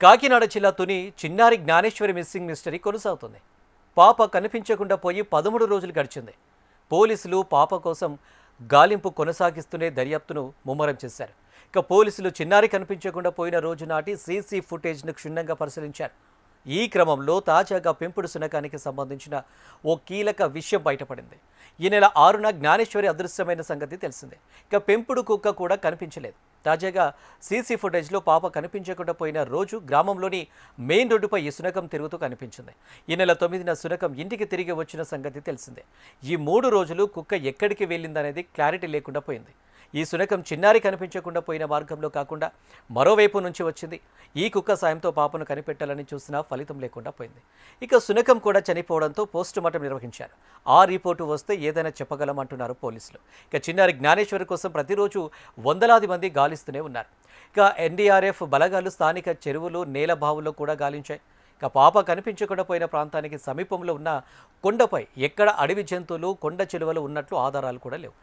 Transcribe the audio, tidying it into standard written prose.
కాకినాడ జిల్లా తుని చిన్నారి Gnaneshwari missing mystery కొనసాగుతుంది. పాప కనిపించకుండా పోయి 13 రోజులు గడిచింది. పోలీసులు పాప కోసం గాలింపు కొనసాగిస్తూనే దర్యాప్తును ముమ్మరం చేశారు. పోలీసులు చిన్నారి కనిపించకుండా పోయిన రోజు నాటి సీసీ ఫుటేజ్ను క్షుణ్ణంగా పరిశీలించారు. ఈ క్రమంలో తాజాగా పెంపుడు శునకానికి సంబంధించిన ఓ కీలక విషయం బయటపడింది. ఈ నెల 6న జ్ఞానేశ్వరి అదృశ్యమైన సంగతి తెలిసిందే. పెంపుడు కుక్క కూడా కనిపించలేదు. తాజాగా సీసీ ఫుటేజ్లో పాప కనిపించకుండా పోయిన రోజు గ్రామంలోని మెయిన్ రోడ్డుపై ఈ శునకం తిరుగుతూ కనిపించింది. ఈ నెల 9న శునకం ఇంటికి తిరిగి వచ్చిన సంగతి తెలిసిందే. ఈ 3 రోజులు కుక్క ఎక్కడికి వెళ్ళిందనేది క్లారిటీ లేకుండా పోయింది. ఈ శునకం చిన్నారి కనిపించకుండా పోయిన మార్గంలో కాకుండా మరోవైపు నుంచి వచ్చింది. ఈ కుక్క సాయంతో పాపను కనిపెట్టాలని చూసినా ఫలితం లేకుండా పోయింది. శునకం కూడా చనిపోవడంతో పోస్టుమార్టం నిర్వహించారు. ఆ రిపోర్టు వస్తే ఏదైనా చెప్పగలమంటున్నారు పోలీసులు. చిన్నారి జ్ఞానేశ్వరి కోసం ప్రతిరోజు వందలాది మంది గాలిస్తూనే ఉన్నారు. ఎన్డీఆర్ఎఫ్ బలగాలు స్థానిక చెరువులు, నేల బావుల్లో కూడా గాలించాయి. పాప కనిపించకుండా పోయిన ప్రాంతానికి సమీపంలో ఉన్న కొండపై ఎక్కడ అడవి జంతువులు, కొండ చిలువలు ఉన్నట్లు ఆధారాలు కూడా లేవు.